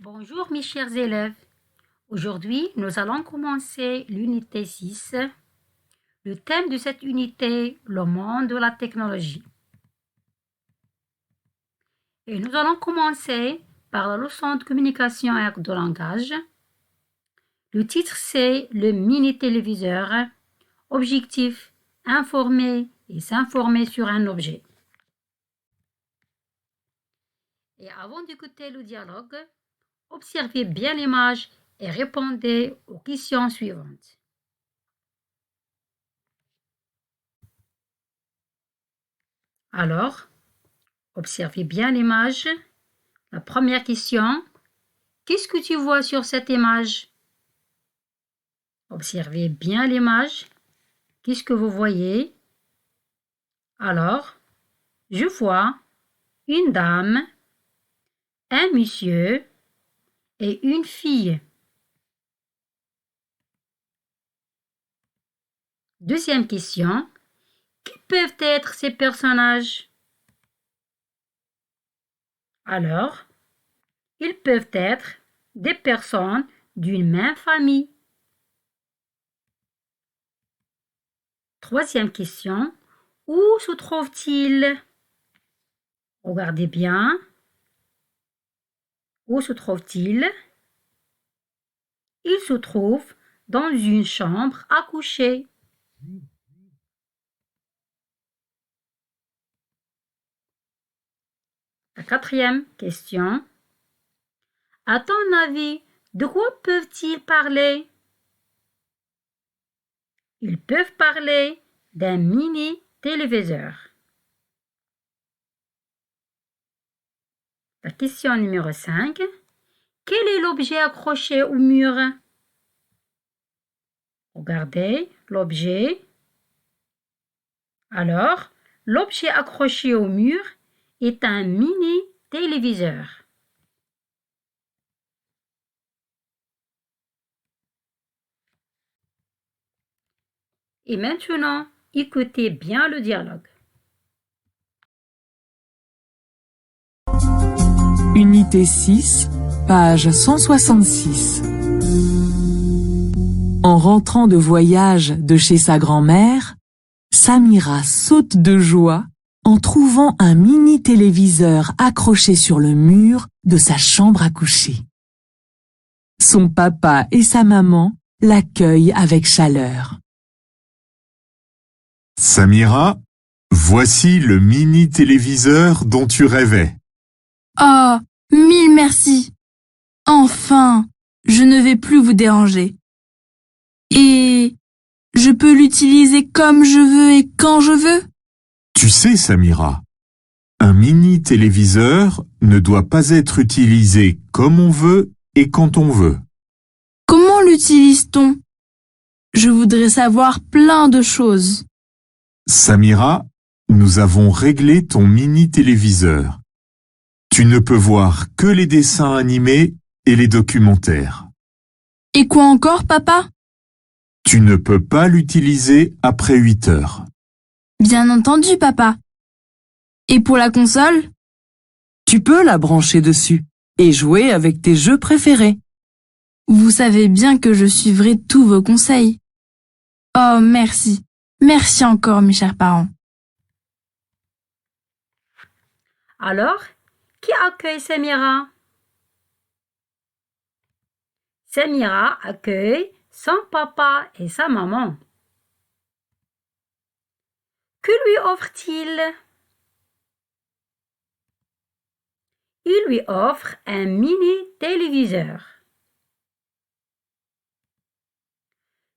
Bonjour mes chers élèves. Aujourd'hui, nous allons commencer l'unité 6. Le thème de cette unité, le monde de la technologie. Et nous allons commencer par la leçon de communication et de langage. Le titre, c'est le mini-téléviseur. Objectif, informer et s'informer sur un objet. Et avant d'écouter le dialogue, observez bien l'image et répondez aux questions suivantes. Alors, observez bien l'image. La première question, qu'est-ce que tu vois sur cette image? Observez bien l'image. Qu'est-ce que vous voyez? Alors, je vois une dame, un monsieur et une fille. Deuxième question, qui peuvent être ces personnages? Alors, ils peuvent être des personnes d'une même famille. Troisième question, où se trouve-t-il? Regardez bien. Où se trouve-t-il? Il se trouve dans une chambre à coucher. La quatrième question. À ton avis, de quoi peuvent-ils parler? Ils peuvent parler d'un mini-téléviseur. La question numéro 5. Quel est l'objet accroché au mur? Regardez l'objet. Alors, l'objet accroché au mur est un mini-téléviseur. Et maintenant, écoutez bien le dialogue. Unité 6, page 166. En rentrant de voyage de chez sa grand-mère, Samira saute de joie en trouvant un mini-téléviseur accroché sur le mur de sa chambre à coucher. Son papa et sa maman l'accueillent avec chaleur. Samira, voici le mini-téléviseur dont tu rêvais. Oh, mille merci. Enfin, je ne vais plus vous déranger. Et je peux l'utiliser comme je veux et quand je veux? Tu sais, Samira, un mini-téléviseur ne doit pas être utilisé comme on veut et quand on veut. Comment l'utilise-t-on? Je voudrais savoir plein de choses. Samira, nous avons réglé ton mini-téléviseur. Tu ne peux voir que les dessins animés et les documentaires. Et quoi encore, papa? Tu ne peux pas l'utiliser après 8 heures. Bien entendu, papa. Et pour la console? Tu peux la brancher dessus et jouer avec tes jeux préférés. Vous savez bien que je suivrai tous vos conseils. Oh, merci. Merci encore, mes chers parents. Alors, qui accueille Samira? Samira accueille son papa et sa maman. Que lui offre-t-il? Il lui offre un mini-téléviseur.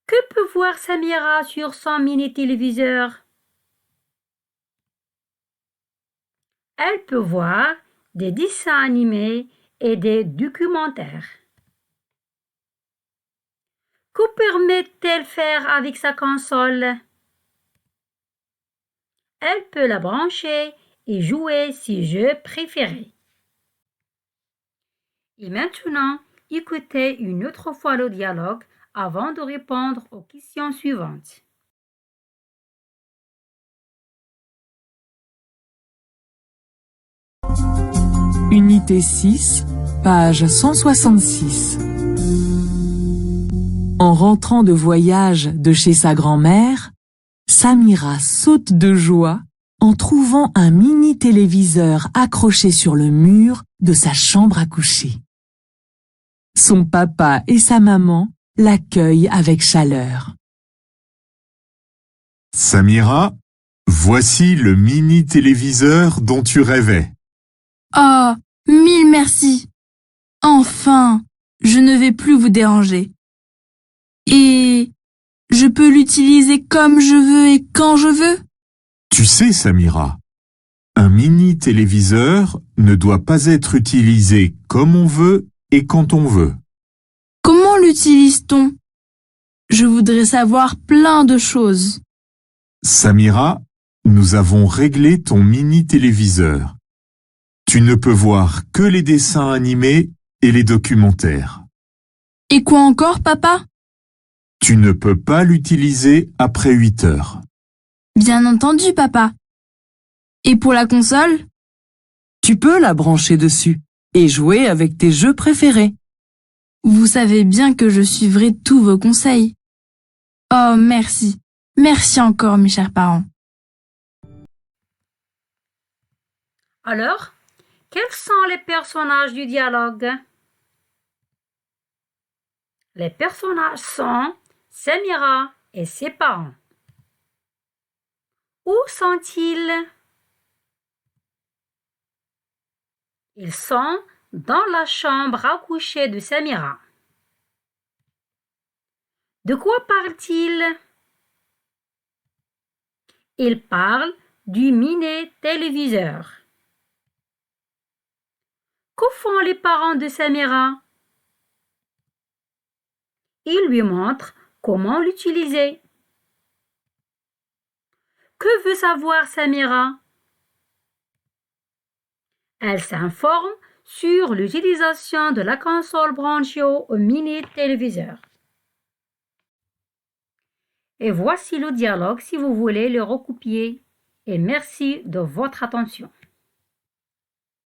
Que peut voir Samira sur son mini-téléviseur? Elle peut voir des dessins animés et des documentaires. Que permet-elle faire avec sa console? Elle peut la brancher et jouer ses jeux préférés. Et maintenant, écoutez une autre fois le dialogue avant de répondre aux questions suivantes. Unité 6, page 166. En rentrant de voyage de chez sa grand-mère, Samira saute de joie en trouvant un mini-téléviseur accroché sur le mur de sa chambre à coucher. Son papa et sa maman l'accueillent avec chaleur. Samira, voici le mini-téléviseur dont tu rêvais. Oh, mille merci. Enfin, je ne vais plus vous déranger. Et je peux l'utiliser comme je veux et quand je veux? Tu sais, Samira, un mini-téléviseur ne doit pas être utilisé comme on veut et quand on veut. Comment l'utilise-t-on? Je voudrais savoir plein de choses. Samira, nous avons réglé ton mini-téléviseur. Tu ne peux voir que les dessins animés et les documentaires. Et quoi encore, papa? Tu ne peux pas l'utiliser après 8 heures. Bien entendu, papa. Et pour la console? Tu peux la brancher dessus et jouer avec tes jeux préférés. Vous savez bien que je suivrai tous vos conseils. Oh, merci. Merci encore, mes chers parents. Alors, quels sont les personnages du dialogue? Les personnages sont Samira et ses parents. Où sont-ils? Ils sont dans la chambre à coucher de Samira. De quoi parle-t-il? Il parle du mini-téléviseur. Que font les parents de Samira? Ils lui montrent comment l'utiliser. Que veut savoir Samira? Elle s'informe sur l'utilisation de la console branchée au mini-téléviseur. Et voici le dialogue si vous voulez le recopier. Et merci de votre attention.